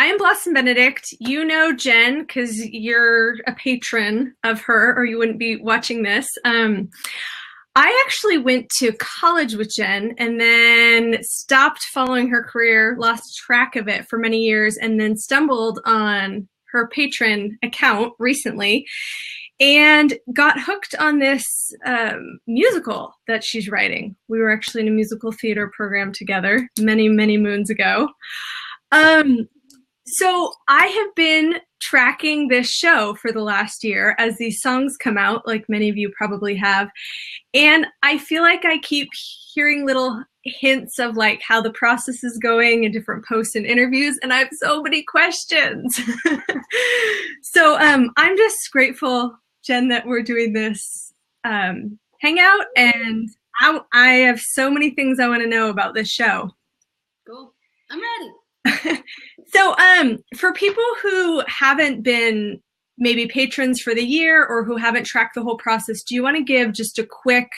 I am Blossom Benedict. You know Jen because you're a patron of her, or you wouldn't be watching this. I actually went to college with Jen and then stopped following her career, lost track of it for many years, and then stumbled on her patron account recently and got hooked on this musical that she's writing. We were actually in a musical theater program together many, many moons ago. So I have been tracking this show for the last year as these songs come out, like many of you probably have. And I feel like I keep hearing little hints of like how the process is going in different posts and interviews, and I have so many questions. So I'm just grateful, Jen, that we're doing this hangout, and I have so many things I want to know about this show. Cool. I'm ready. So for people who haven't been maybe patrons for the year or who haven't tracked the whole process, do you want to give just a quick,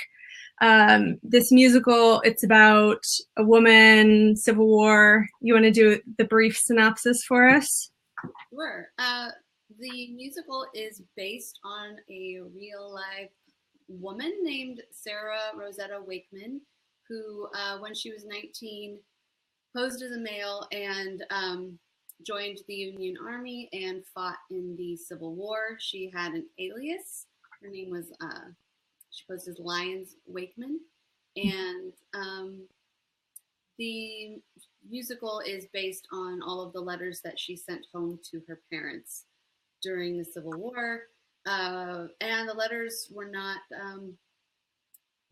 this musical, it's about a woman, Civil War. You want to do the brief synopsis for us? Sure. The musical is based on a real life woman named Sarah Rosetta Wakeman, who when she was 19, posed as a male and joined the Union Army and fought in the Civil War. She had an alias. Her name was, she posed as Lyons Wakeman. And the musical is based on all of the letters that she sent home to her parents during the Civil War. And the letters were not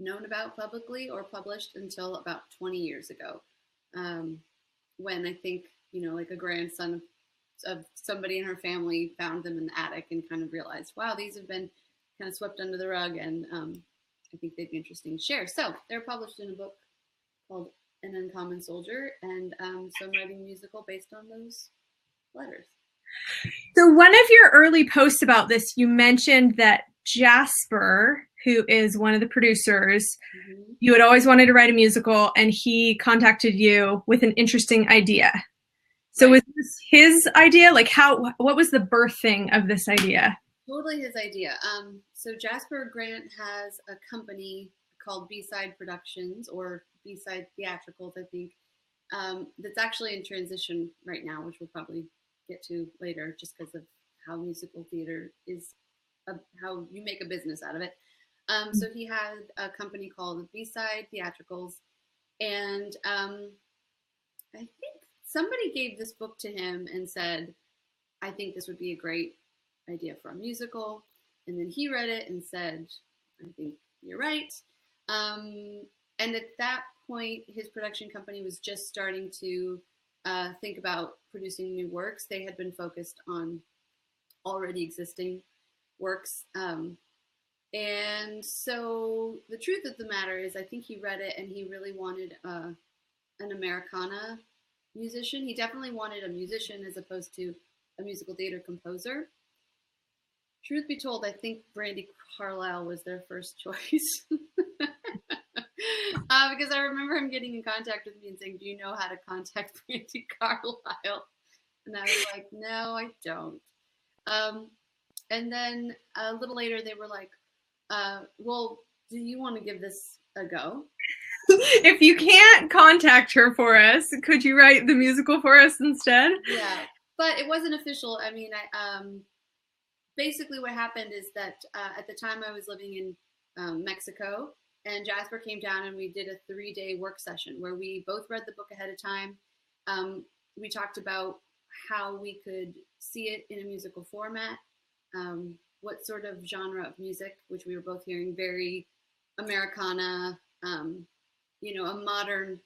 known about publicly or published until about 20 years ago. When I think, like a grandson of somebody in her family found them in the attic and kind of realized, wow, these have been kind of swept under the rug, and I think they'd be interesting to share. So they're published in a book called An Uncommon Soldier, and so I'm writing a musical based on those letters. So one of your early posts about this, you mentioned that Jasper, who is one of the producers, you had always wanted to write a musical, and he contacted you with an interesting idea. So was this his idea? Like what was the birthing of this idea? Totally his idea. So Jasper Grant has a company called B-Side Productions, or B-Side Theatricals, I think, that's actually in transition right now, which we'll probably get to later, just because of how musical theater is, how you make a business out of it. So he had a company called B-Side Theatricals, and I think somebody gave this book to him and said, I think this would be a great idea for a musical. And then he read it and said, I think you're right. And at that point, his production company was just starting to think about producing new works. They had been focused on already existing works. And so the truth of the matter is, I think he read it and he really wanted an Americana musician. He definitely wanted a musician as opposed to a musical theater composer. Truth be told, I think Brandi Carlile was their first choice. Because I remember him getting in contact with me and saying, do you know how to contact Brandi Carlile? And I was like, no, I don't. And then a little later, they were like, well, do you want to give this a go? If you can't contact her for us, could you write the musical for us instead? Yeah, but it wasn't official. I mean, basically what happened is that at the time I was living in Mexico, and Jasper came down and we did a 3-day work session where we both read the book ahead of time. We talked about how we could see it in a musical format, what sort of genre of music, which we were both hearing very Americana, a modern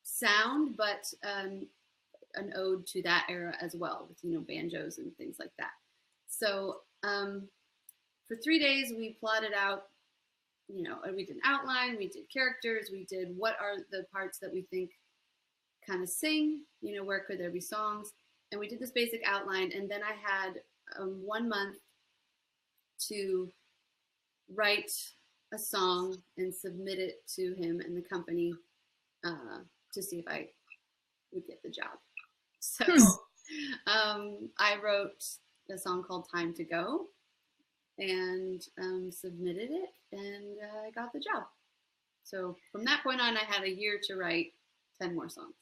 sound, but an ode to that era as well, with, banjos and things like that. So for 3 days, we plotted out, we did an outline, we did characters, we did what are the parts that we think kind of sing, where could there be songs, and we did this basic outline, and then I had 1 month to write a song and submit it to him and the company to see if I would get the job. So I wrote a song called Time to Go and submitted it, and I got the job. So from that point on, I had a year to write 10 more songs.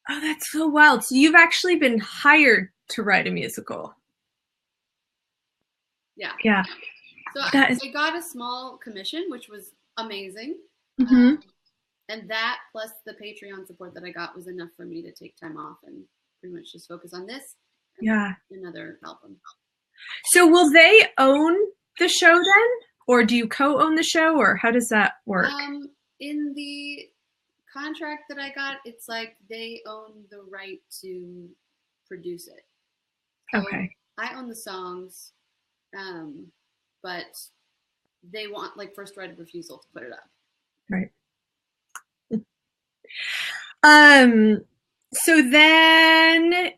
Oh, that's so wild. So you've actually been hired to write a musical. Yeah. Yeah. So That is. I got a small commission, which was amazing. Mhm. And that plus the Patreon support that I got was enough for me to take time off and pretty much just focus on this and Yeah. another album. So will they own the show then? Or do you co-own the show, or how does that work? In the contract that I got, it's like they own the right to produce it. So Okay. I own the songs, but they want like first right of refusal to put it up. Right. Um, so then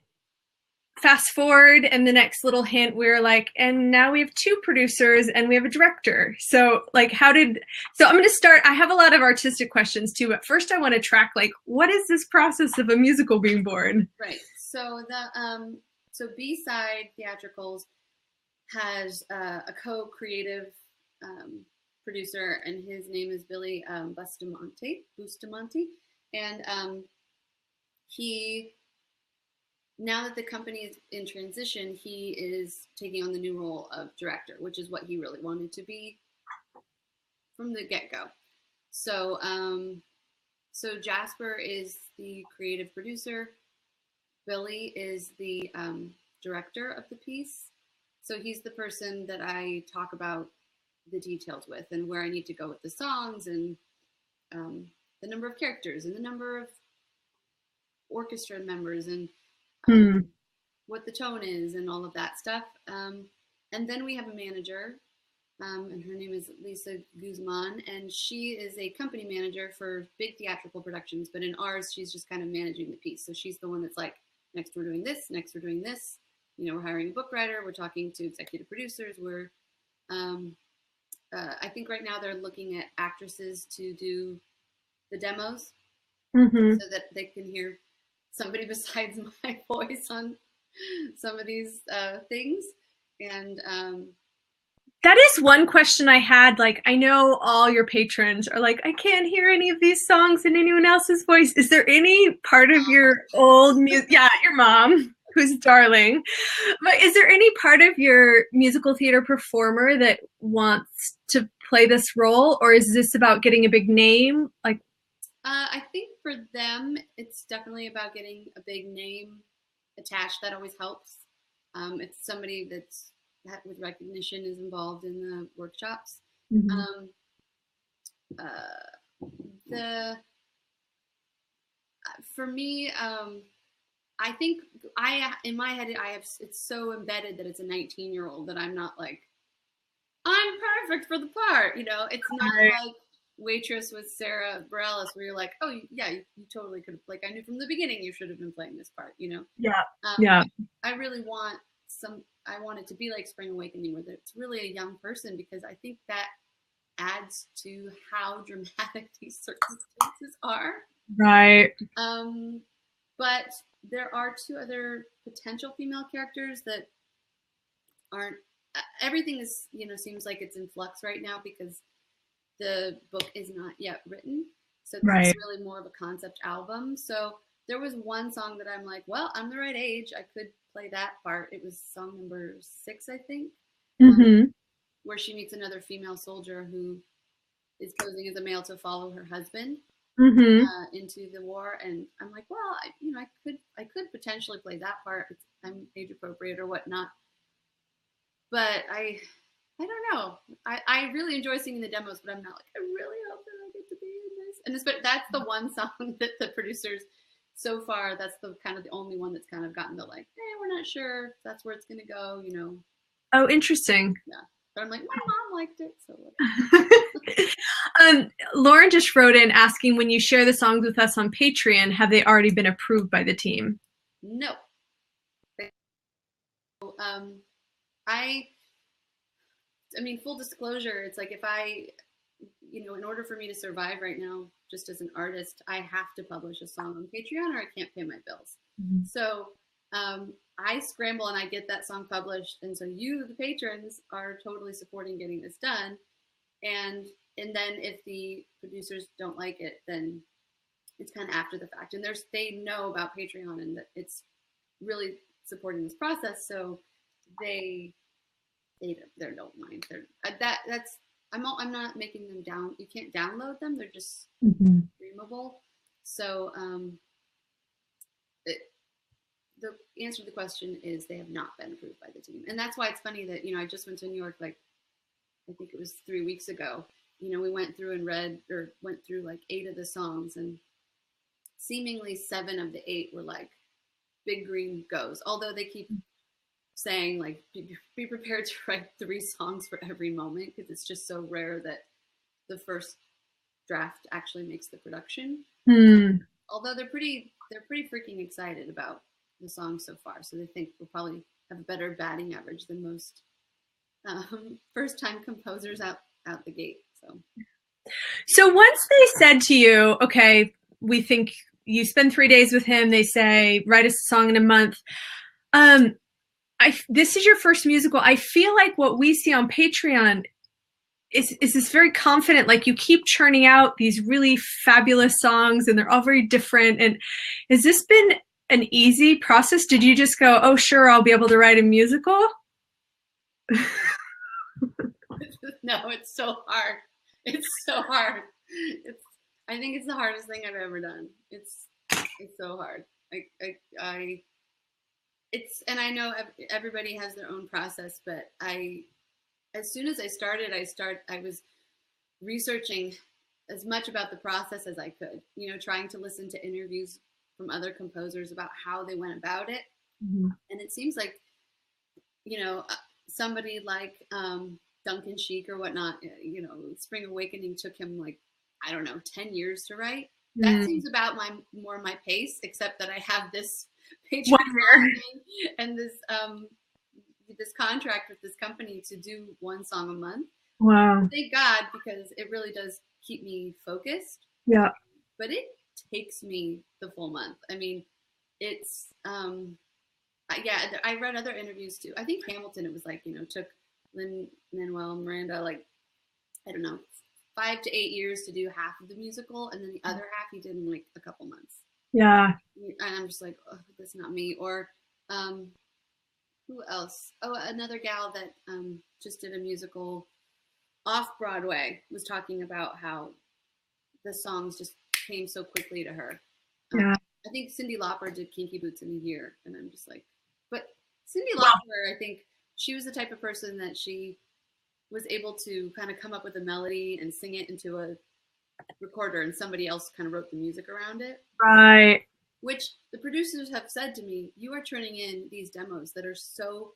fast forward and the next little hint, we're like, and now we have two producers and we have a director. So like, so I'm going to start, I have a lot of artistic questions too, but first I want to track, like, what is this process of a musical being born? Right. So so B-Side Theatricals has a co-creative producer, and his name is Billy Bustamante. And he, now that the company is in transition, he is taking on the new role of director, which is what he really wanted to be from the get-go. So, so Jasper is the creative producer. Billy is the director of the piece. So he's the person that I talk about the details with, and where I need to go with the songs, and the number of characters and the number of orchestra members, and what the tone is and all of that stuff. And then we have a manager, and her name is Lisa Guzman, and she is a company manager for big theatrical productions, but in ours, she's just kind of managing the piece. So she's the one that's like, next we're doing this, next we're doing this. You know, we're hiring a book writer, we're talking to executive producers, I think right now they're looking at actresses to do the demos, so that they can hear somebody besides my voice on some of these things. And that is one question I had. Like, I know all your patrons are like, I can't hear any of these songs in anyone else's voice. Is there any part of your old music? Yeah, your mom, who's darling. But is there any part of your musical theater performer that wants to play this role, or is this about getting a big name? Like, I think for them, it's definitely about getting a big name attached. That always helps. It's somebody that with recognition is involved in the workshops. Um, the For me, I think in my head it's so embedded that it's a 19-year-old that I'm not like, I'm perfect for the part. You know, it's not like Waitress with Sarah Bareilles where you're like, oh yeah, you totally could have, like, I knew from the beginning you should have been playing this part. You know. Yeah. I really want I want it to be like Spring Awakening, where it's really a young person, because I think that adds to how dramatic these circumstances are. Right. But there are two other potential female characters that aren't. Everything is, seems like it's in flux right now because the book is not yet written. So it's really more of a concept album. So there was one song that I'm like, well, I'm the right age. I could play that part. It was song number 6, I think, where she meets another female soldier who is posing as a male to follow her husband into the war. And I'm like, well, I could potentially play that part. I'm age appropriate or whatnot. But I don't know. I really enjoy singing the demos, but I'm not like, I really hope that I get to be in this. And that's the one song that the producers so far, that's the kind of the only one that's kind of gotten the like, hey, we're not sure if that's where it's going to go, Oh, interesting. Yeah. But I'm like, my mom liked it. So Lauren just wrote in asking, when you share the songs with us on Patreon, have they already been approved by the team? No. I mean, full disclosure, it's like if in order for me to survive right now, just as an artist, I have to publish a song on Patreon or I can't pay my bills. So I scramble and I get that song published, and so you, the patrons, are totally supporting getting this done. And then if the producers don't like it, then it's kind of after the fact. And they know about Patreon and that it's really supporting this process, so they don't mind. I'm not making them down. You can't download them. They're just streamable. So the answer to the question is they have not been approved by the team, and that's why it's funny that I just went to New York, like I think it was 3 weeks ago. We went through and went through like 8 of the songs, and seemingly 7 of the 8 were like big green goes. Although they keep saying like be prepared to write 3 songs for every moment, because it's just so rare that the first draft actually makes the production. Although they're pretty freaking excited about the song so far, so they think we'll probably have a better batting average than most first-time composers out the gate. So once they said to you, okay, we think you spend 3 days with him, they say write us a song in a month. This is your first musical. I feel like what we see on Patreon is this very confident, like you keep churning out these really fabulous songs and they're all very different. And has this been an easy process? Did you just go, oh, sure, I'll be able to write a musical? No, it's so hard. It's so hard. I think it's the hardest thing I've ever done. It's so hard. And I know everybody has their own process, but as soon as I started, I was researching as much about the process as I could, trying to listen to interviews from other composers about how they went about it. And it seems like, somebody like Duncan Sheik or whatnot, Spring Awakening took him like, I don't know, 10 years to write. That seems about more my pace, except that I have this Patreon and this contract with this company to do 1 song a month. Wow. Thank God, because it really does keep me focused. Yeah. But it takes me the full month. I mean, it's I read other interviews too. I think Hamilton, it was like, took Lin-Manuel Miranda like, I don't know, 5 to 8 years to do half of the musical, and then the other half he did in like a couple months. Yeah. And I'm just like, oh, that's not me. Or who else? Oh, another gal that just did a musical off Broadway was talking about how the songs just came so quickly to her. Yeah. I think Cyndi Lauper did Kinky Boots in a year, and I'm just like, but Cyndi Lauper, I think she was the type of person that she was able to kind of come up with a melody and sing it into a recorder, and somebody else kind of wrote the music around it. Right. Which the producers have said to me, you are turning in these demos that are so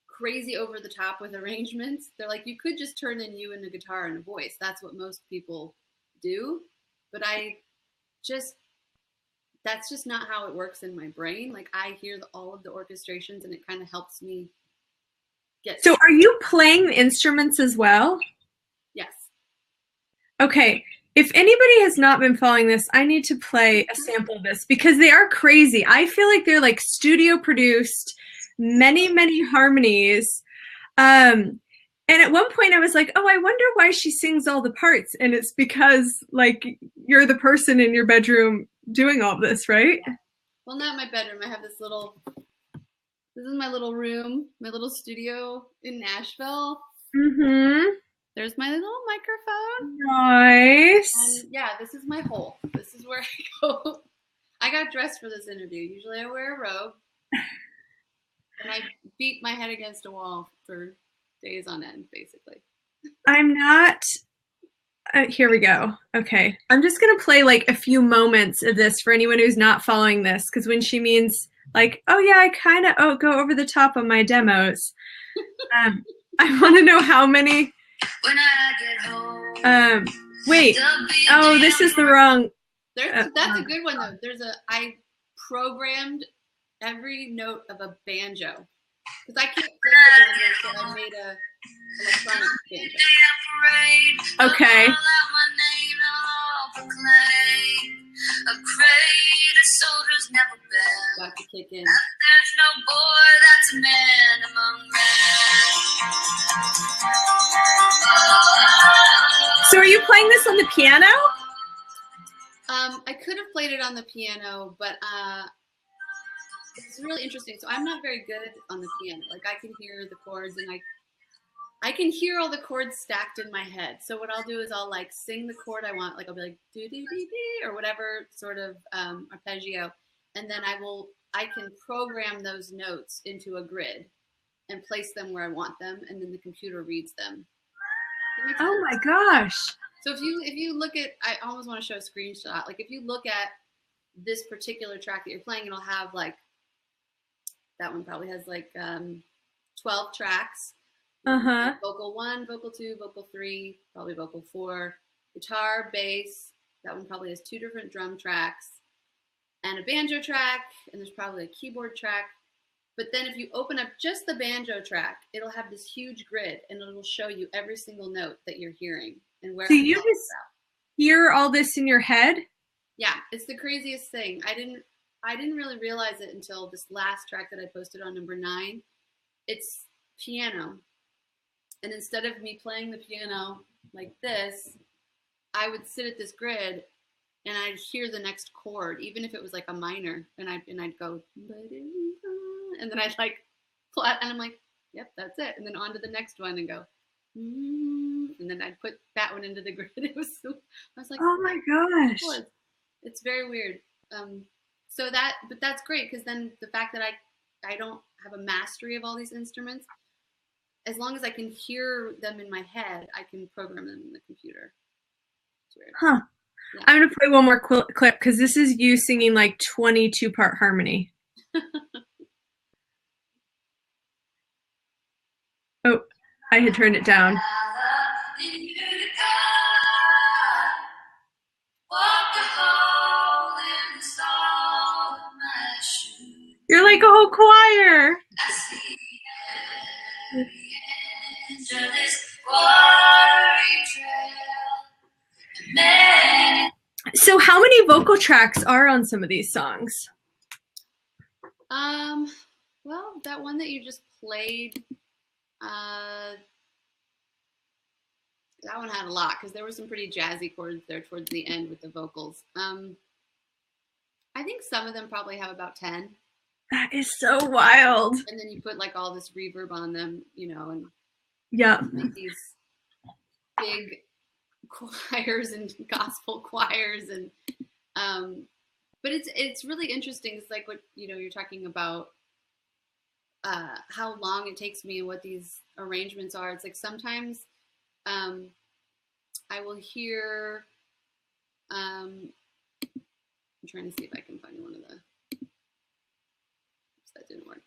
crazy over the top with arrangements. They're like, you could just turn in you and a guitar and a voice. That's what most people do. But that's just not how it works in my brain. Like I hear all of the orchestrations and it kind of helps me get. So are you playing the instruments as well? Yes. Okay. If anybody has not been following this, I need to play a sample of this because they are crazy. I feel like they're like studio produced, many, many harmonies. And at one point I was like, oh, I wonder why she sings all the parts. And it's because like you're the person in your bedroom doing all this, right? Well, not my bedroom. I have this is my little room, my little studio in Nashville. Mm-hmm. There's my little microphone. Nice. And yeah, this is my hole. This is where I go. I got dressed for this interview. Usually I wear a robe. And I beat my head against a wall for days on end, basically. I'm not... here we go. Okay. I'm just going to play like a few moments of this for anyone who's not following this. Because when she means like, oh yeah, I kind of go over the top on my demos. I want to know how many... When I get home, wait. Oh, this is the wrong. That's a good one though. I programmed every note of a banjo because I can't play the banjo, so I made a electronic banjo. Okay. Got to kick in. There's no boy a man among men. So are you playing this on the piano? I could have played it on the piano, but it's really interesting. So I'm not very good on the piano. Like I can hear the chords and I can hear all the chords stacked in my head. So what I'll do is I'll like sing the chord I want. Like I'll be like do do do do or whatever sort of arpeggio, and then I can program those notes into a grid and place them where I want them, and then the computer reads them. Oh my gosh. So if you look at, I almost want to show a screenshot. Like if you look at this particular track that you're playing, it'll have like, that one probably has like 12 tracks. Uh-huh. Vocal 1, vocal 2, vocal 3, probably vocal 4, guitar, bass. That one probably has 2 different drum tracks and a banjo track, and there's probably a keyboard track. But then if you open up just the banjo track, it'll have this huge grid and it'll show you every single note that you're hearing and where. So you just hear all this in your head? Yeah, it's the craziest thing. I didn't really realize it until this last track that I posted on number 9. It's piano. And instead of me playing the piano like this, I would sit at this grid and I'd hear the next chord, even if it was like a minor, and I'd go, and then I'd like plot, and I'm like, yep, that's it. And then on to the next one and go, and then I'd put that one into the grid. I was like, oh my gosh. It's very weird. But that's great, because then the fact that I don't have a mastery of all these instruments, as long as I can hear them in my head, I can program them in the computer. It's weird. Huh. Yeah. I'm going to play one more clip because this is you singing like 22-part harmony. Oh, I had turned it down. You're like a whole choir. So how many vocal tracks are on some of these songs? Well, that one that you just played, that one had a lot, because there were some pretty jazzy chords there towards the end with the vocals. I think some of them probably have about 10. That is so wild. And then you put like all this reverb on them, and yeah, make these big choirs and gospel choirs, and but it's really interesting. It's like what you're talking about, how long it takes me and what these arrangements are. It's like sometimes I will hear, I'm trying to see if I can find one of the, oops, that didn't work.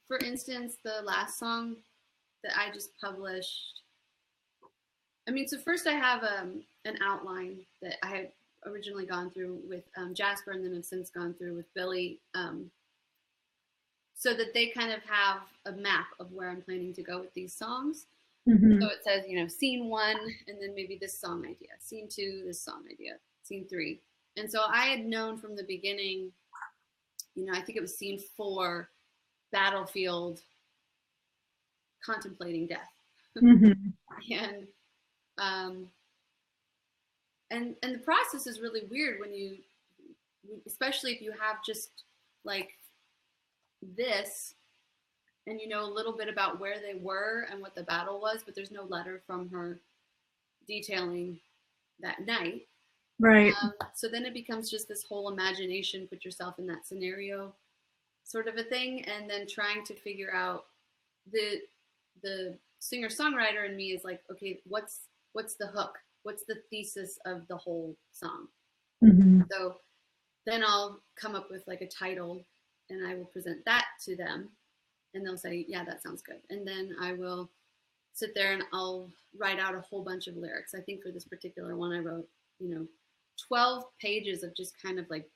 For instance, the last song that I just published, so first I have an outline that I had originally gone through with Jasper, and then have since gone through with Billy, so that they kind of have a map of where I'm planning to go with these songs. Mm-hmm. So it says, scene 1, and then maybe this song idea, scene 2, this song idea, scene 3. And so I had known from the beginning, I think it was scene 4, battlefield, contemplating death. Mm-hmm. And the process is really weird when you, especially if you have just like this, and you know a little bit about where they were and what the battle was, but there's no letter from her detailing that night. Right. So then it becomes just this whole imagination, put yourself in that scenario sort of a thing, and then trying to figure out the singer-songwriter in me is like, okay, what's the hook? What's the thesis of the whole song? Mm-hmm. So then I'll come up with like a title, and I will present that to them, and they'll say, yeah, that sounds good. And then I will sit there and I'll write out a whole bunch of lyrics. I think for this particular one, I wrote, 12 pages of just kind of like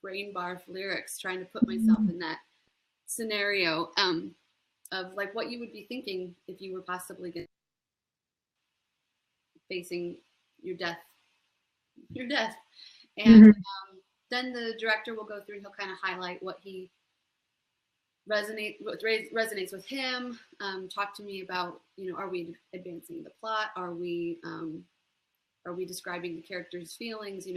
brain barf lyrics, trying to put myself in that scenario of like what you would be thinking if you were possibly facing your death. And then the director will go through and he'll kind of highlight what he resonates with him. Talk to me about, are we advancing the plot? Are we describing the character's feelings?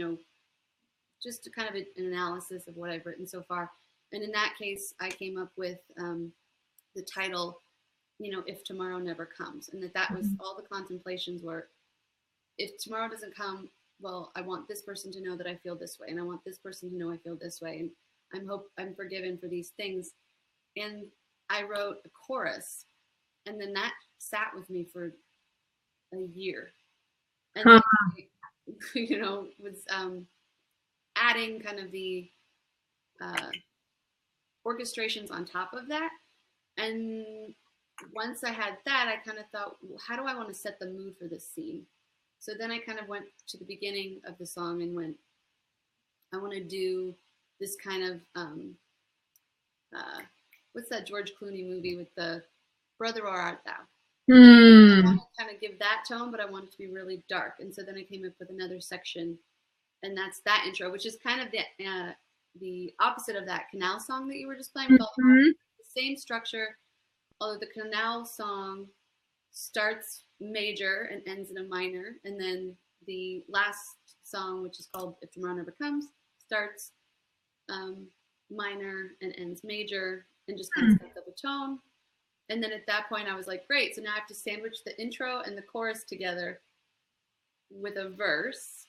Just kind of an analysis of what I've written so far. And in that case, I came up with the title, If Tomorrow Never Comes. And that was all the contemplations were, if tomorrow doesn't come, well, I want this person to know that I feel this way. And I want this person to know I feel this way. And I'm forgiven for these things. And I wrote a chorus. And then that sat with me for a year. And then I, was adding kind of the orchestrations on top of that. And once I had that, I kind of thought, well, how do I want to set the mood for this scene? So then I kind of went to the beginning of the song and went, I want to do this kind of, what's that George Clooney movie with the Brother or Art Thou? I want to kind of give that tone, but I want it to be really dark. And so then I came up with another section, and that's that intro, which is kind of the opposite of that Canal song that you were just playing. The same structure, although the Canal song starts major and ends in a minor, and then the last song, which is called If Tomorrow Never Comes, starts minor and ends major, and just kind of sets up a tone. And then at that point I was like, great, so now I have to sandwich the intro and the chorus together with a verse.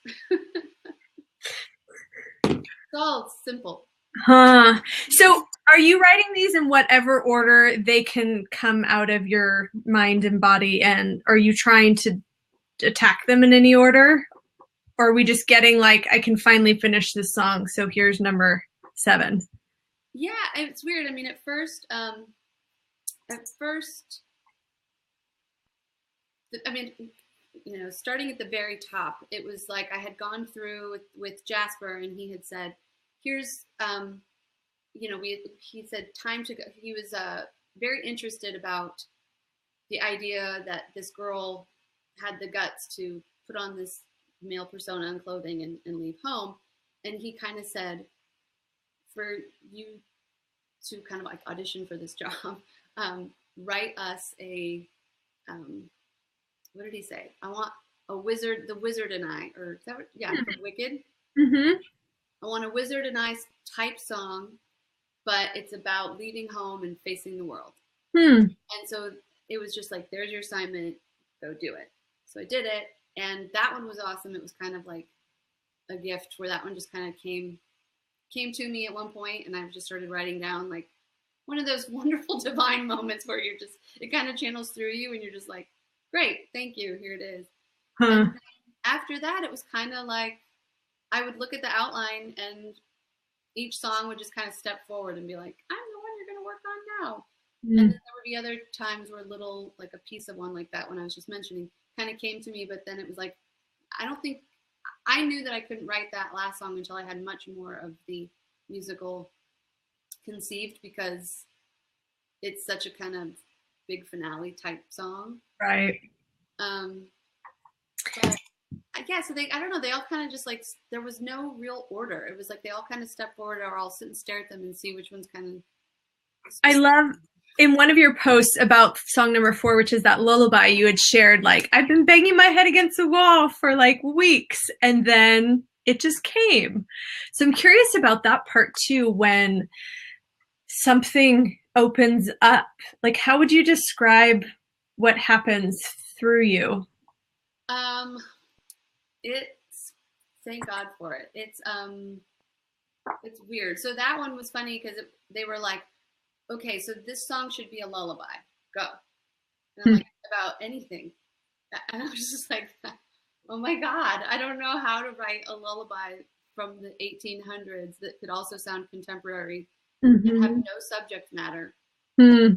It's all simple. So are you writing these in whatever order they can come out of your mind and body, and are you trying to attack them in any order? Or are we just getting like, I can finally finish this song, so here's number 7? Yeah, it's weird. I mean, at first, starting at the very top, it was like I had gone through with Jasper, and he had said, here's, he said time to go. He was very interested about the idea that this girl had the guts to put on this male persona and clothing and leave home. And he kind of said, for you to kind of like audition for this job, write us a, what did he say? I want a wizard, the wizard and I, or is that what, yeah, from Wicked. I want a wizard and I type song, but it's about leaving home and facing the world. And so it was just like, there's your assignment, go do it. So I did it, and that one was awesome. It was kind of like a gift where that one just kind of came to me at one point, and I just started writing down like one of those wonderful divine moments where you're just, it kind of channels through you and you're just like, great, thank you, here it is. And after that, it was kind of like I would look at the outline and each song would just kind of step forward and be like, I'm the one you're going to work on now. And then there would be other times where little, like a piece of one like that one I was just mentioning kind of came to me, but then it was like, I knew that I couldn't write that last song until I had much more of the musical conceived, because it's such a kind of big finale type song. Right. But yeah, so I don't know, they all kind of just like, there was no real order. It was like they all kind of step forward, or I'll sit and stare at them and see which one's kind of. I love, in one of your posts about song number 4, which is that lullaby, you had shared like, I've been banging my head against the wall for like weeks, and then it just came. So I'm curious about that part too, when something opens up. Like, how would you describe what happens through you? It's, thank God for it. It's weird. So that one was funny because they were like, okay, so this song should be a lullaby. Go. And I'm like, about anything. And I was just like, oh my God, I don't know how to write a lullaby from the 1800s that could also sound contemporary and have no subject matter. Which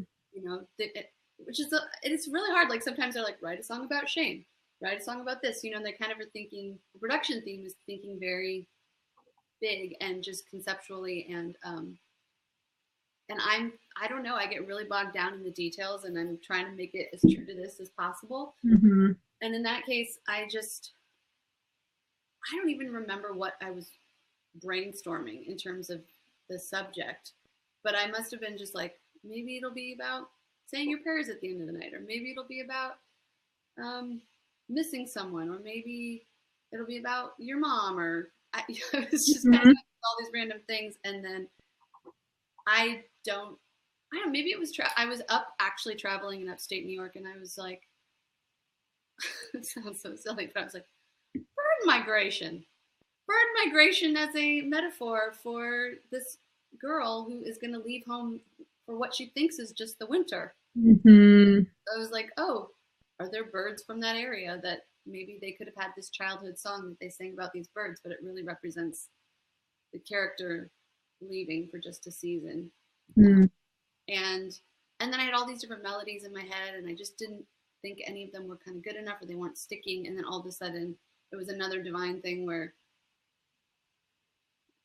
is, it's really hard. Like sometimes they're like, write a song about shame, write a song about this, and they kind of are thinking, the production theme is thinking very big and just conceptually, and I don't know, I get really bogged down in the details, and I'm trying to make it as true to this as possible. And in that case, I don't even remember what I was brainstorming in terms of the subject, but I must have been just like maybe it'll be about saying your prayers at the end of the night, or maybe it'll be about missing someone, or maybe it'll be about your mom, or it's just kind of all these random things. And then I don't, maybe it was, I was up actually traveling in upstate New York, and I was like, it sounds so silly, but I was like, bird migration. Bird migration as a metaphor for this girl who is going to leave home for what she thinks is just the winter. Mm-hmm. I was like, oh, are there birds from that area that maybe they could have had this childhood song that they sang about these birds, but it really represents the character leaving for just a season. Mm. And then I had all these different melodies in my head, and I just didn't think any of them were kind of good enough, or they weren't sticking. And then all of a sudden it was another divine thing where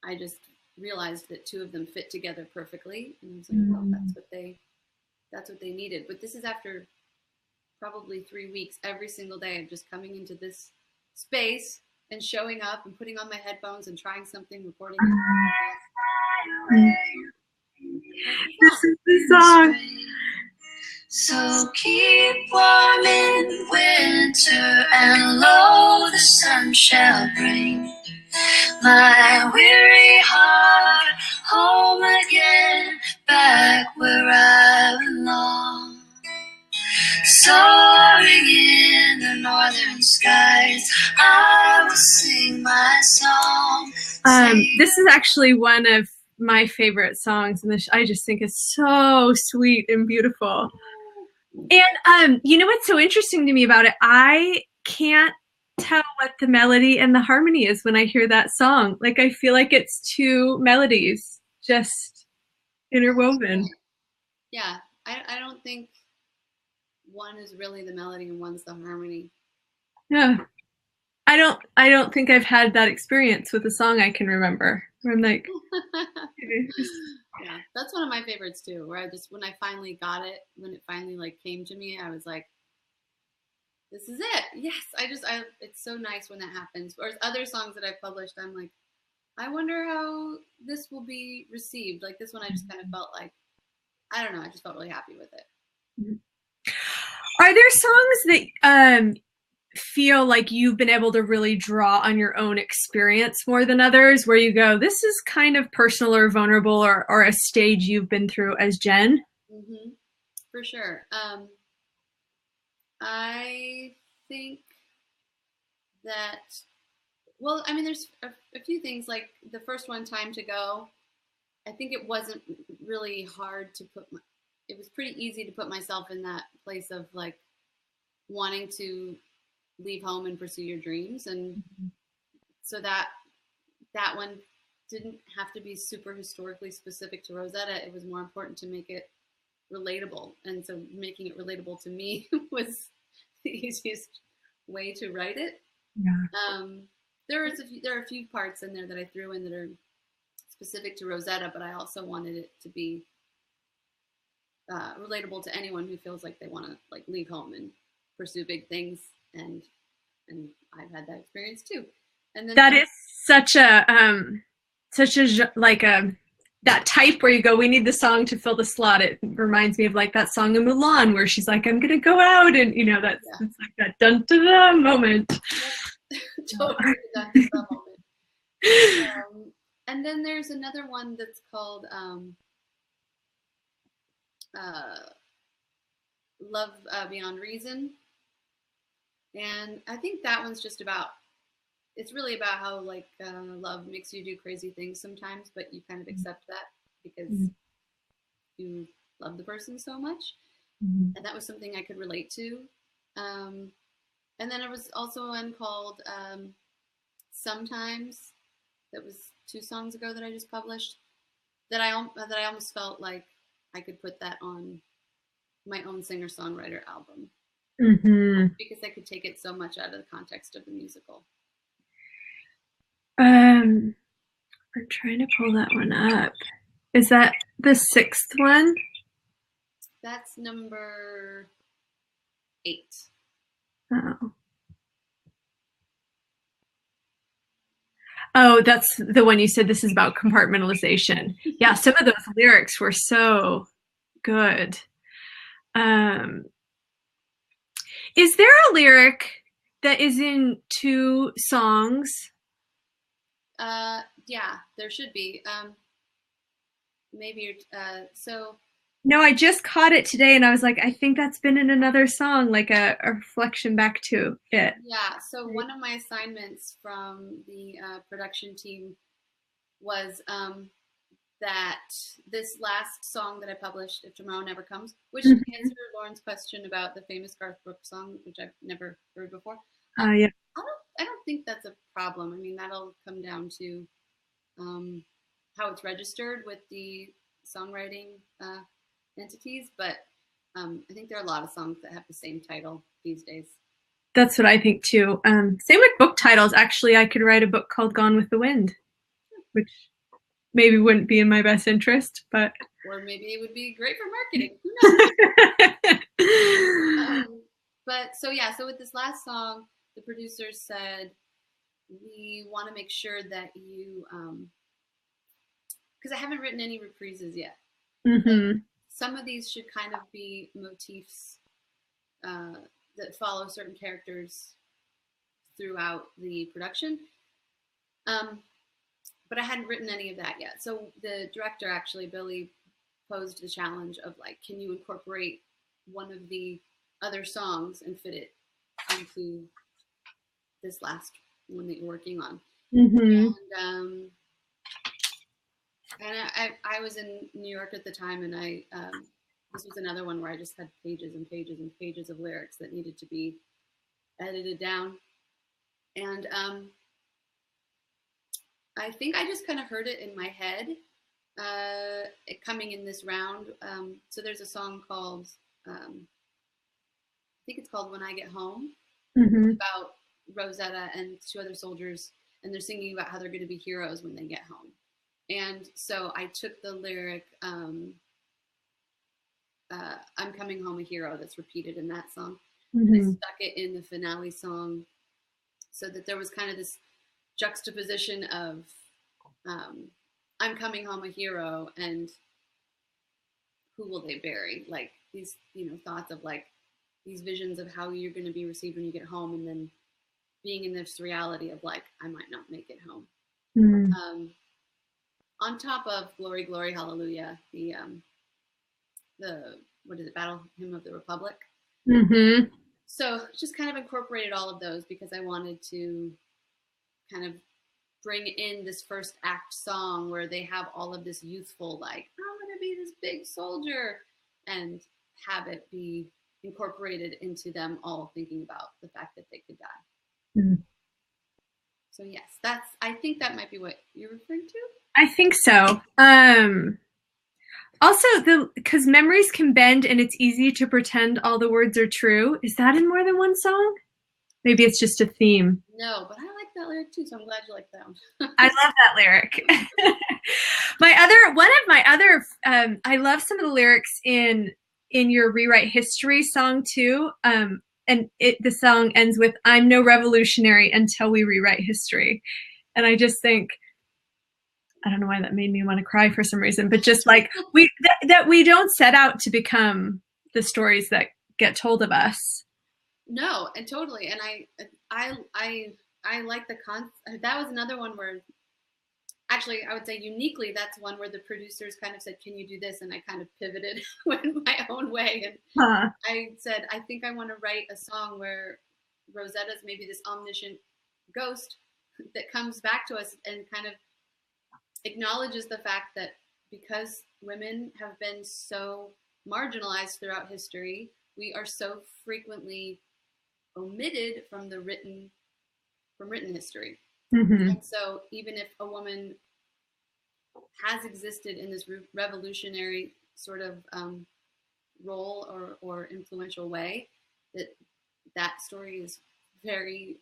I just realized that two of them fit together perfectly, and I was like, oh, that's what they needed. But this is after probably 3 weeks, every single day of just coming into this space and showing up and putting on my headphones and trying something, recording it. This is the song. So keep warm in winter, and lo, the sun shall bring my weary heart home again, back where I belong. Soaring in the northern skies, I will sing my song. This is actually one of my favorite songs, and I just think it's so sweet and beautiful. And you know what's so interesting to me about it? I can't tell what the melody and the harmony is when I hear that song. Like, I feel like it's two melodies just interwoven. Yeah, I don't think one is really the melody and one's the harmony. Yeah. I don't think I've had that experience with a song I can remember. Where I'm like, yeah, that's one of my favorites too. Where when I finally got it, when it finally like came to me, I was like, this is it. Yes, it's so nice when that happens. Whereas other songs that I've published, I'm like, I wonder how this will be received. Like this one, I just kind of felt like, I don't know, I just felt really happy with it. Are there songs that feel like you've been able to really draw on your own experience more than others, where you go, this is kind of personal or vulnerable, or a stage you've been through as Jenn? Mm-hmm. For sure. I think that, well, I mean, there's a few things, like the first one, Time to Go. I think it wasn't really hard to it was pretty easy to put myself in that place of like wanting to leave home and pursue your dreams. And so that one didn't have to be super historically specific to Rosetta. It was more important to make it relatable. And so making it relatable to me was the easiest way to write it. Yeah. There are a few parts in there that I threw in that are specific to Rosetta, but I also wanted it to be relatable to anyone who feels like they want to like leave home and pursue big things. And I've had that experience too. And then that is such a like that type where you go, we need the song to fill the slot. It reminds me of like that song in Mulan where she's like, I'm gonna go out, and you know, it's like that dun dun dun moment. Yep. Totally that moment. And then there's another one that's called Love Beyond Reason. And I think that one's just about, it's really about how like love makes you do crazy things sometimes, but you kind of accept that because you love the person so much. And that was something I could relate to. And then there was also one called Sometimes, that was 2 songs ago that I just published, that I almost felt like I could put that on my own singer-songwriter album. Because I could take it so much out of the context of the musical. I'm trying to pull that one up. Is that the 6th one? That's number 8. Oh, that's the one you said, this is about compartmentalization. Yeah, some of those lyrics were so good. Um, is there a lyric that is in two songs? Yeah, there should be. Maybe so. No, I just caught it today and I was like, I think that's been in another song, like a reflection back to it. Yeah, so one of my assignments from the production team was that this last song that I published, If Tomorrow Never Comes, which to answer Lauren's question about the famous Garth Brooks song, which I've never heard before, Yeah. I don't think that's a problem. I mean, that'll come down to how it's registered with the songwriting entities, but I think there are a lot of songs that have the same title these days. That's what I think too. Same with book titles. Actually, I could write a book called Gone with the Wind, which maybe wouldn't be in my best interest, but or maybe it would be great for marketing. Who knows? But so yeah, so with this last song, the producers said we want to make sure that you, because I haven't written any reprises yet. Mm-hmm. Some of these should kind of be motifs that follow certain characters throughout the production. But I hadn't written any of that yet. So the director, actually, Billy, posed the challenge of like, can you incorporate one of the other songs and fit it into this last one that you're working on? Mm-hmm. And I was in New York at the time, and this was another one where I just had pages and pages and pages of lyrics that needed to be edited down. And I think I just kind of heard it in my head, it coming in this round. So there's a song called, I think it's called When I Get Home. Mm-hmm. It's about Rosetta and two other soldiers, and they're singing about how they're going to be heroes when they get home. And so I took the lyric, I'm coming home a hero, that's repeated in that song. Mm-hmm. And I stuck it in the finale song so that there was kind of this juxtaposition of I'm coming home a hero and who will they bury? Like these, thoughts of like these visions of how you're going to be received when you get home, and then being in this reality of like, I might not make it home. Mm-hmm. On top of Glory, Glory, Hallelujah, the what is it, Battle Hymn of the Republic. Mm-hmm. So just kind of incorporated all of those because I wanted to kind of bring in this first act song where they have all of this youthful, like, I'm going to be this big soldier, and have it be incorporated into them all thinking about the fact that they could die. Mm-hmm. So yes, I think that might be what you're referring to. I think so. Also, because memories can bend and it's easy to pretend all the words are true. Is that in more than one song? Maybe it's just a theme. No, but I like that lyric too, so I'm glad you like that one. I love that lyric. I love some of the lyrics in your Rewrite History song too. And the song ends with, I'm no revolutionary until we rewrite history. And I just think, I don't know why that made me want to cry for some reason, but just like that we don't set out to become the stories that get told of us. No, and totally. And I like the concept. That was another one where, actually, I would say uniquely, that's one where the producers kind of said, can you do this? And I kind of pivoted in my own way. And I said, I think I want to write a song where Rosetta's maybe this omniscient ghost that comes back to us and kind of acknowledges the fact that because women have been so marginalized throughout history, we are so frequently omitted from written history. Mm-hmm. And so even if a woman has existed in this revolutionary sort of role or influential way, that story is very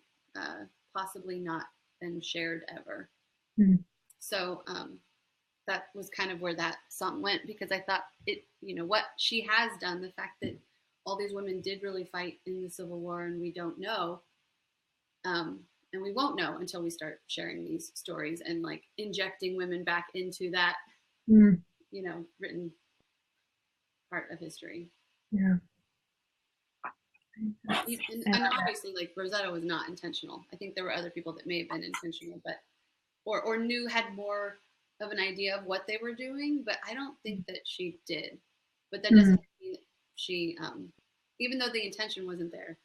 possibly not been shared ever. Mm-hmm. So that was kind of where that song went, because I thought what she has done, the fact that all these women did really fight in the Civil War, and we don't know, and we won't know until we start sharing these stories and like injecting women back into that, written part of history. Yeah. And obviously, like, Rosetta was not intentional. I think there were other people that may have been intentional, but or had more of an idea of what they were doing, but I don't think that she did. But that doesn't mean she, even though the intention wasn't there,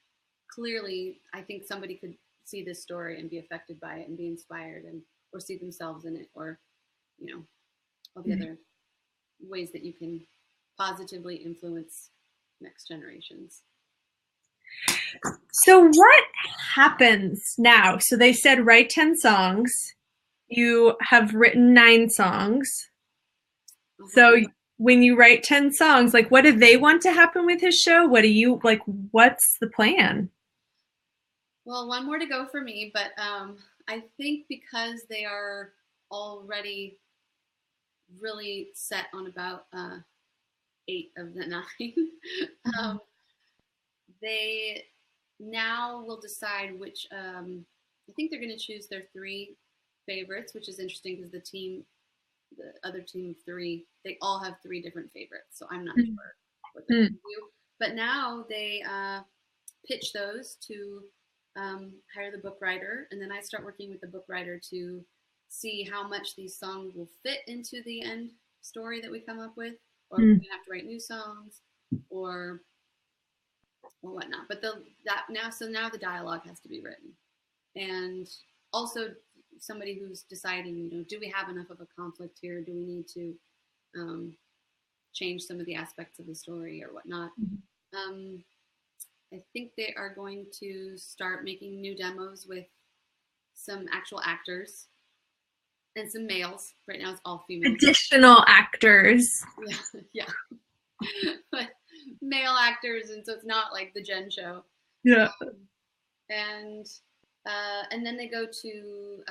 clearly I think somebody could see this story and be affected by it and be inspired, and or see themselves in it, or all the other ways that you can positively influence next generations. So what happens now? So they said write 10 songs. You have written 9 songs. So when you write 10 songs, like, what do they want to happen with his show? What do you like? What's the plan? Well, one more to go for me, but I think because they are already really set on about 8 of the 9, they now will decide which. I think they're going to choose their 3 favorites, which is interesting because the other team of 3, they all have 3 different favorites. So I'm not sure what they're going to do. But now they pitch those to hire the book writer, and then I start working with the book writer to see how much these songs will fit into the end story that we come up with, or we're going to have to write new songs, or whatnot. But now the dialogue has to be written, and also somebody who's deciding, do we have enough of a conflict here? Do we need to change some of the aspects of the story or whatnot? I think they are going to start making new demos with some actual actors and some males. Right now it's all females. Additional actors. Yeah. But male actors, and so it's not like the Jenn show. Yeah. And then they go to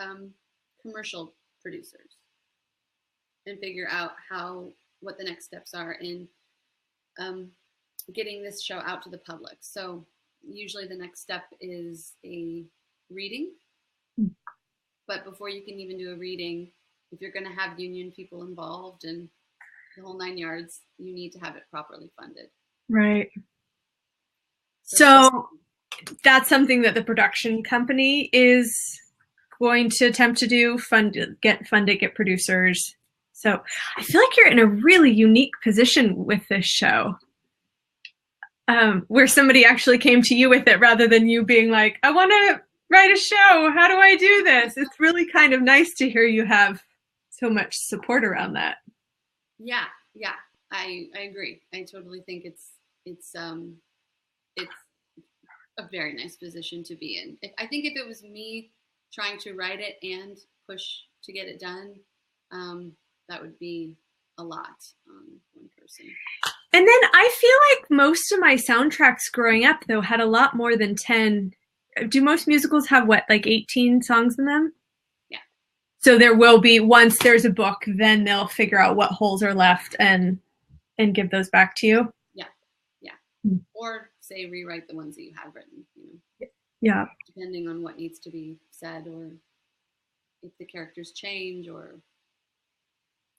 commercial producers and figure out what the next steps are in getting this show out to the public. So usually the next step is a reading. But before you can even do a reading, if you're going to have union people involved and the whole 9 yards, you need to have it properly funded. Right. So that's something that the production company is going to attempt to do, get funded, get producers. So I feel like you're in a really unique position with this show, where somebody actually came to you with it rather than you being like, I want to write a show. How do I do this? It's really kind of nice to hear you have so much support around that. Yeah, I agree. I totally think it's a very nice position to be in. I think if it was me trying to write it and push to get it done, that would be a lot on one person. And then I feel like most of my soundtracks growing up, though, had a lot more than 10. Do most musicals have, like 18 songs in them? Yeah. So there will be, once there's a book, then they'll figure out what holes are left and give those back to you? Yeah. Or say rewrite the ones that you have written, Yeah. Depending on what needs to be said, or if the characters change, or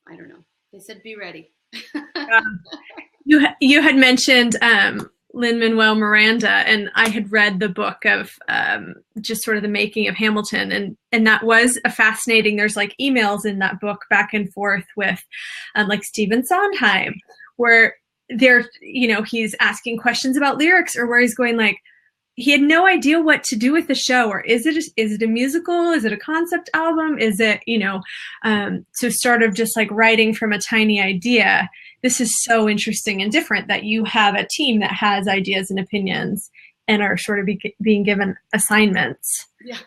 I don't know. They said be ready. You had mentioned Lin-Manuel Miranda, and I had read the book of just sort of the making of Hamilton, and that was a fascinating. There's like emails in that book back and forth with like Stephen Sondheim, where he's asking questions about lyrics, or where he's going like, he had no idea what to do with the show, or is it a musical? Is it a concept album? Is it, so sort of just like writing from a tiny idea. This is so interesting and different that you have a team that has ideas and opinions and are sort of being given assignments. Yeah.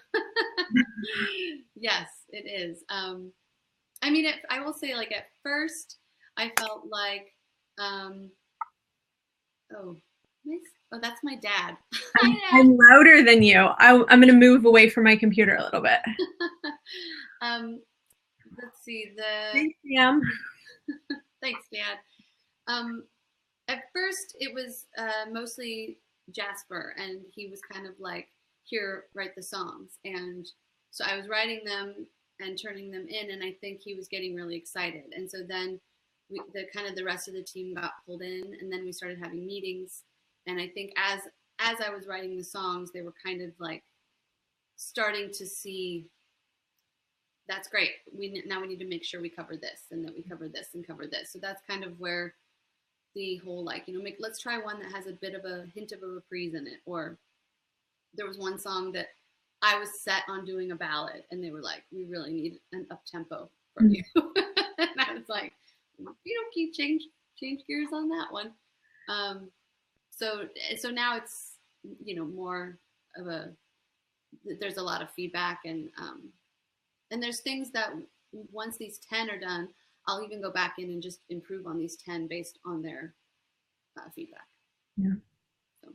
Yes, it is. I mean, I will say, like, at first I felt like, that's my dad. I'm louder than you. I'm going to move away from my computer a little bit. Let's see. Thanks, Sam. Thanks, Dad. At first, it was mostly Jasper, and he was kind of like, here, write the songs. And so I was writing them and turning them in, and I think he was getting really excited. And so then the rest of the team got pulled in, and then we started having meetings. And I think as I was writing the songs, they were kind of like starting to see, that's great. Now we need to make sure we cover this, and that we cover this and cover this. So that's kind of where the whole, like, let's try one that has a bit of a hint of a reprise in it. Or there was one song that I was set on doing a ballad, and they were like, we really need an up tempo from you. And I was like, change gears on that one. So now it's, more of there's a lot of feedback, and there's things that once these 10 are done, I'll even go back in and just improve on these 10 based on their feedback. Yeah. So.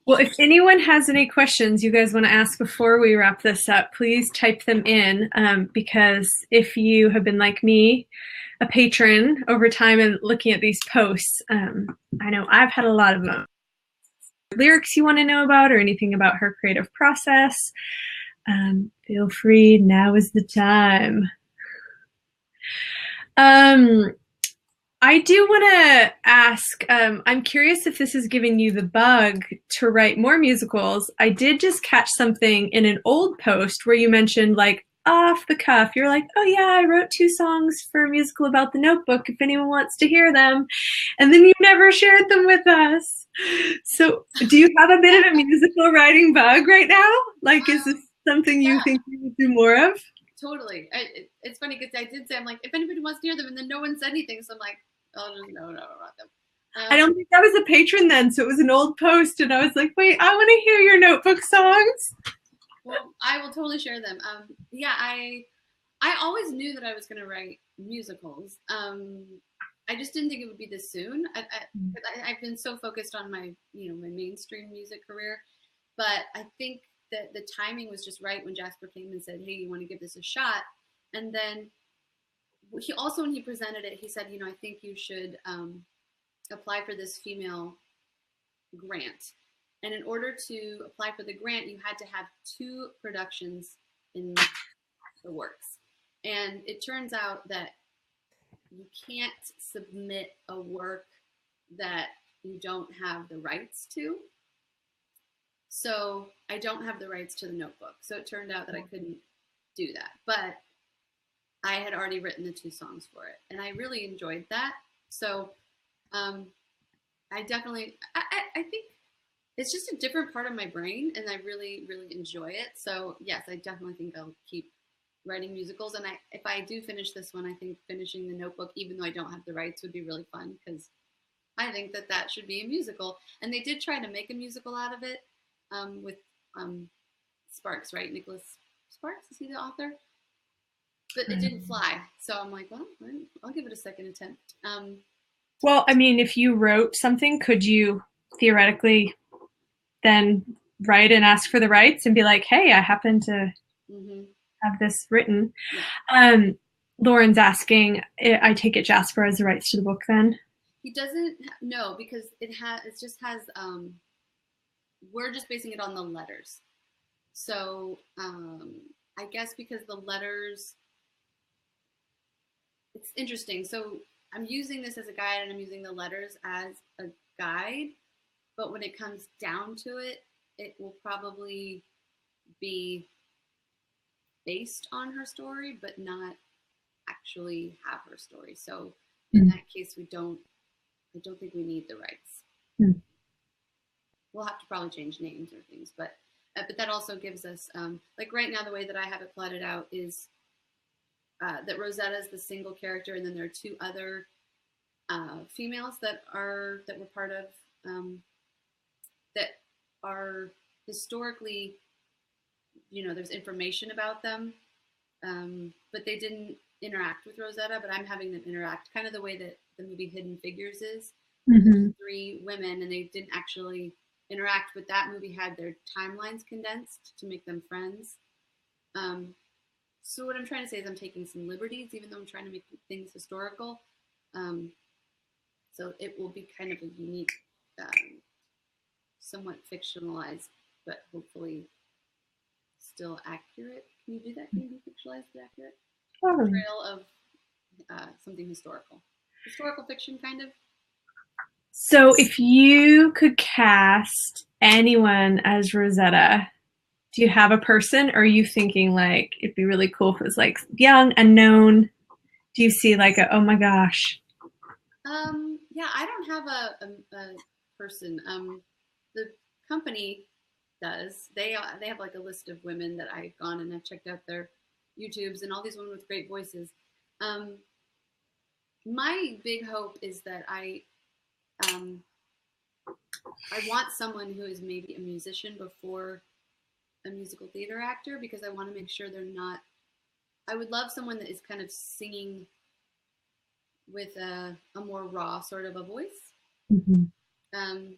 Well, if anyone has any questions you guys want to ask before we wrap this up, please type them in, because if you have been like me, a patron over time and looking at these posts, I know I've had a lot of them. Lyrics you want to know about, or anything about her creative process, feel free. Now is the time. I do want to ask, I'm curious if this is giving you the bug to write more musicals. I did just catch something in an old post where you mentioned, like, off the cuff, you're like, oh yeah, I wrote 2 songs for a musical about The Notebook if anyone wants to hear them. And then you never shared them with us. So do you have a bit of a musical writing bug right now? Like, is this something you think you would do more of? Totally. It's funny because I did say, I'm like, if anybody wants to hear them, and then no one said anything. So I'm like, oh, no, about them. I don't think I was a patron then, so it was an old post, and I was like, wait, I want to hear your Notebook songs. Well, I will totally share them. I always knew that I was going to write musicals. I just didn't think it would be this soon. I've been so focused on my mainstream music career, but I think that the timing was just right when Jasper came and said, hey, you want to give this a shot? And then he also, when he presented it, he said, I think you should apply for this female grant. And in order to apply for the grant, you had to have 2 productions in the works. And it turns out that you can't submit a work that you don't have the rights to. So I don't have the rights to The Notebook. So it turned out that I couldn't do that. But I had already written the 2 songs for it, and I really enjoyed that. So I definitely, I think it's just a different part of my brain, and I really, really enjoy it. So yes, I definitely think I'll keep writing musicals. And if I do finish this one, I think finishing The Notebook, even though I don't have the rights, would be really fun, because I think that should be a musical. And they did try to make a musical out of it with Sparks, right? Nicholas Sparks, is he the author? But it didn't fly. So I'm like, well, I'll give it a second attempt. Well, I mean, if you wrote something, could you theoretically then write and ask for the rights and be like, hey, I happen to have this written? Yeah. Lauren's asking, I take it Jasper has the rights to the book then? He doesn't, no, because it just has, we're just basing it on the letters. So I guess because the letters, it's interesting. So I'm using this as a guide, and I'm using the letters as a guide. But when it comes down to it, it will probably be based on her story, but not actually have her story. So in that case, I don't think we need the rights. We'll have to probably change names or things, but that also gives us, like right now, the way that I have it plotted out is that Rosetta is the single character, and then there are 2 other females that were part of, that are historically, there's information about them, but they didn't interact with Rosetta, but I'm having them interact kind of the way that the movie Hidden Figures is. 3 women, and they didn't actually interact, but that movie had their timelines condensed to make them friends. So what I'm trying to say is I'm taking some liberties, even though I'm trying to make things historical. So it will be kind of a unique, somewhat fictionalized, but hopefully still accurate. Can you do that? Can you be fictionalized but accurate? Portrayal of something historical fiction, kind of. So if you could cast anyone as Rosetta, do you have a person, or are you thinking like it'd be really cool if it was like young, unknown? Do you see like a, oh my gosh? Yeah, I don't have a person. The company does. They have like a list of women that I've gone and I've checked out their YouTubes and all these women with great voices. Um, my big hope is that um, I want someone who is maybe a musician before a musical theater actor, because I want to make sure they're not. I would love someone that is kind of singing with a more raw sort of a voice, Mm-hmm. um,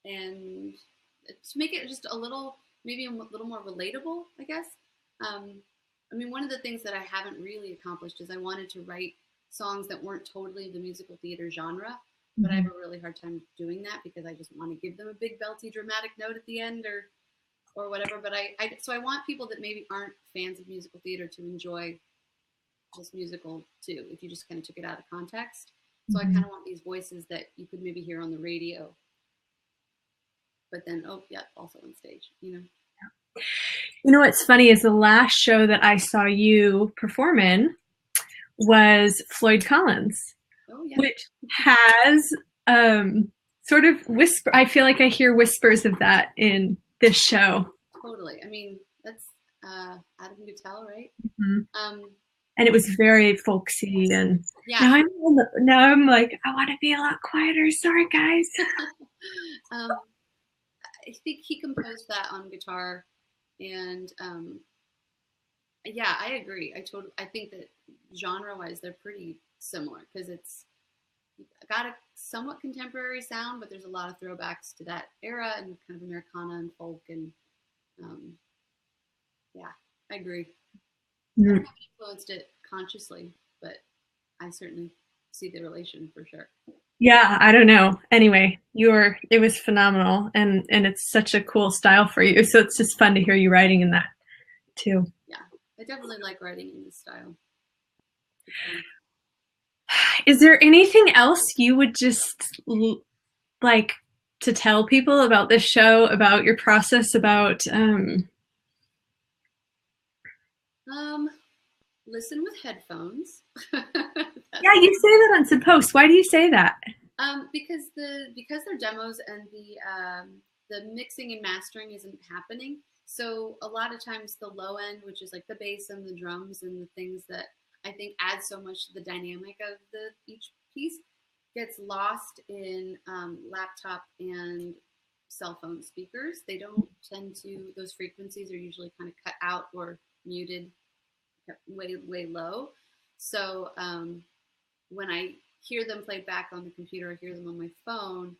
and to make it just a little, maybe a little more relatable, I guess. Um, I mean, one of the things that I haven't really accomplished is I wanted to write songs that weren't totally the musical theater genre, but I have a really hard time doing that because I just want to give them a big belty dramatic note at the end or whatever. But so I want people that maybe aren't fans of musical theater to enjoy this musical too, if you just kind of took it out of context. So I kind of want these voices that you could maybe hear on the radio, but then, oh yeah, also on stage, you know? You know what's funny is the last show that I saw you perform in was Floyd Collins, Oh yeah. which has sort of whisper. I feel like I hear whispers of that in this show. Totally. I mean, that's Adam Guttell, right? Mm-hmm. Um, And it was very folksy. And yeah. now I'm like, I want to be a lot quieter. Sorry, guys. I think he composed that on guitar, and yeah, I agree. I think that genre-wise, they're pretty similar because it's got a somewhat contemporary sound, but there's a lot of throwbacks to that era and kind of Americana and folk, and um, yeah, I agree. I don't know if he influenced it consciously, but I certainly see the relation for sure. Yeah, I don't know. Anyway, it was phenomenal, and it's such a cool style for you. So it's just fun to hear you writing in that too. Yeah, I definitely like writing in this style. Is there anything else you would just like to tell people about this show, about your process, about Listen with headphones. Yeah, you say that on some posts. Why do you say that? Because they're demos and the mixing and mastering isn't happening. So a lot of times the low end, which is like the bass and the drums and the things that I think add so much to the dynamic of each piece, gets lost in laptop and cell phone speakers. They don't tend to; those frequencies are usually kind of cut out or muted way low. So when I hear them played back on the computer, or hear them on my phone,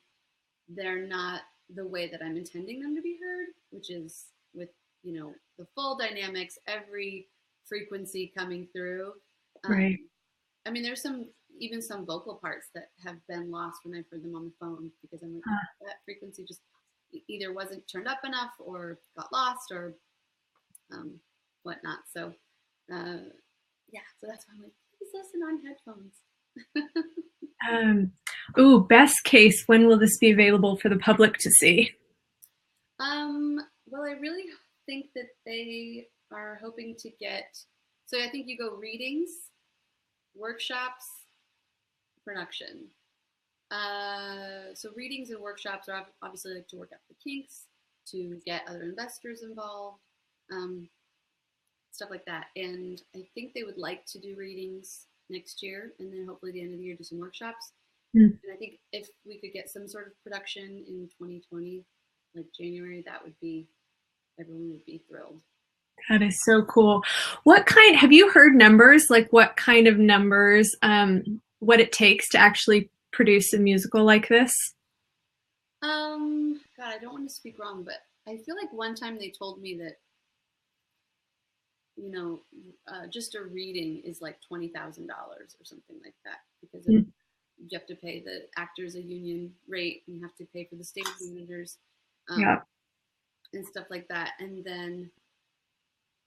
they're not the way that I'm intending them to be heard, which is with, the full dynamics, every frequency coming through. Right. I mean, there's even some vocal parts that have been lost when I've heard them on the phone because I'm like, that frequency just either wasn't turned up enough or got lost or whatnot. So yeah, so that's why I'm like, please listen on headphones. Best case, when will this be available for the public to see? Well, I really think that they are hoping to get, so I think you go readings, workshops, production. So readings and workshops are obviously like to work out the kinks, to get other investors involved, stuff like that. And I think they would like to do readings next year, and then hopefully the end of the year do some workshops. And I think if we could get some sort of production in 2020, like January, everyone would be thrilled. That is so cool. Have you heard numbers, like what kind of numbers, what it takes to actually produce a musical like this? God, I don't want to speak wrong, but I feel like one time they told me that, just a reading is like $20,000 or something like that, because you have to pay the actors a union rate, and you have to pay for the stage managers, and stuff like that. And then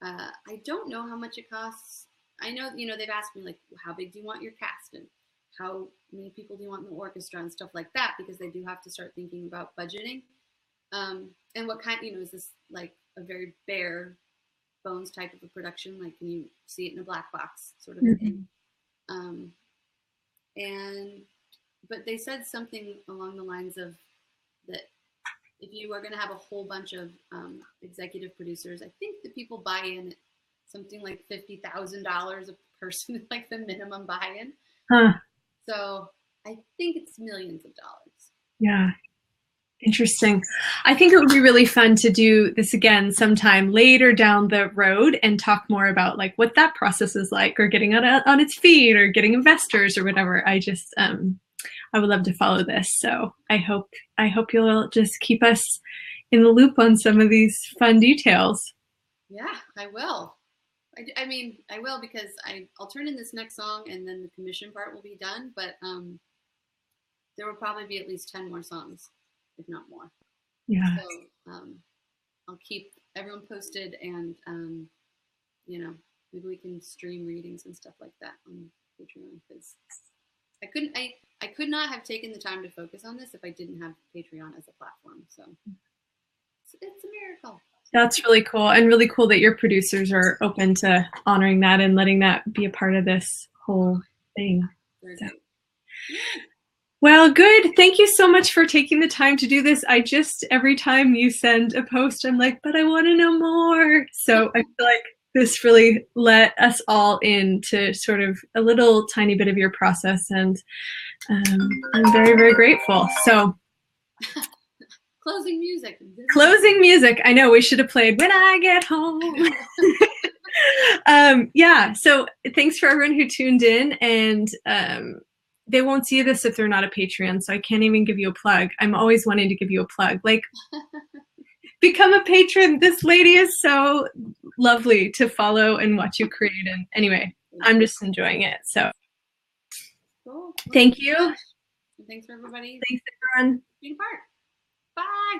I don't know how much it costs. I know, they've asked me like, how big do you want your cast and how many people do you want in the orchestra and stuff like that, because they do have to start thinking about budgeting. And what kind, is this like a very bare bones type of a production? Like, can you see it in a black box sort of thing? But they said something along the lines of that if you are going to have a whole bunch of executive producers, I think that people buy in at something like $50,000 a person, like the minimum buy-in. Huh. So I think it's millions of dollars. Yeah. Interesting. I think it would be really fun to do this again sometime later down the road and talk more about like what that process is like, or getting on its feet, or getting investors or whatever. I just I would love to follow this. So I hope you'll just keep us in the loop on some of these fun details. Yeah, I will. I mean, I will, because I'll turn in this next song and then the commission part will be done. But there will probably be at least 10 more songs, if not more. Yeah. So I'll keep everyone posted, and maybe we can stream readings and stuff like that on Patreon, because I could not have taken the time to focus on this if I didn't have Patreon as a platform. So it's a miracle. That's really cool, and really cool that your producers are open to honoring that and letting that be a part of this whole thing. So. Well, good. Thank you so much for taking the time to do this. Every time you send a post, I'm like, but I want to know more. So I feel like this really let us all into sort of a little tiny bit of your process, and I'm very, very grateful. So closing music. I know we should have played When I Get Home. Yeah. So thanks for everyone who tuned in, and they won't see this if they're not a Patreon, so I can't even give you a plug. I'm always wanting to give you a plug. Like, become a patron. This lady is so lovely to follow and watch you create. And anyway, I'm just enjoying it. So cool. Thank you. Thanks for everybody. Thanks, everyone. Being a part. Bye.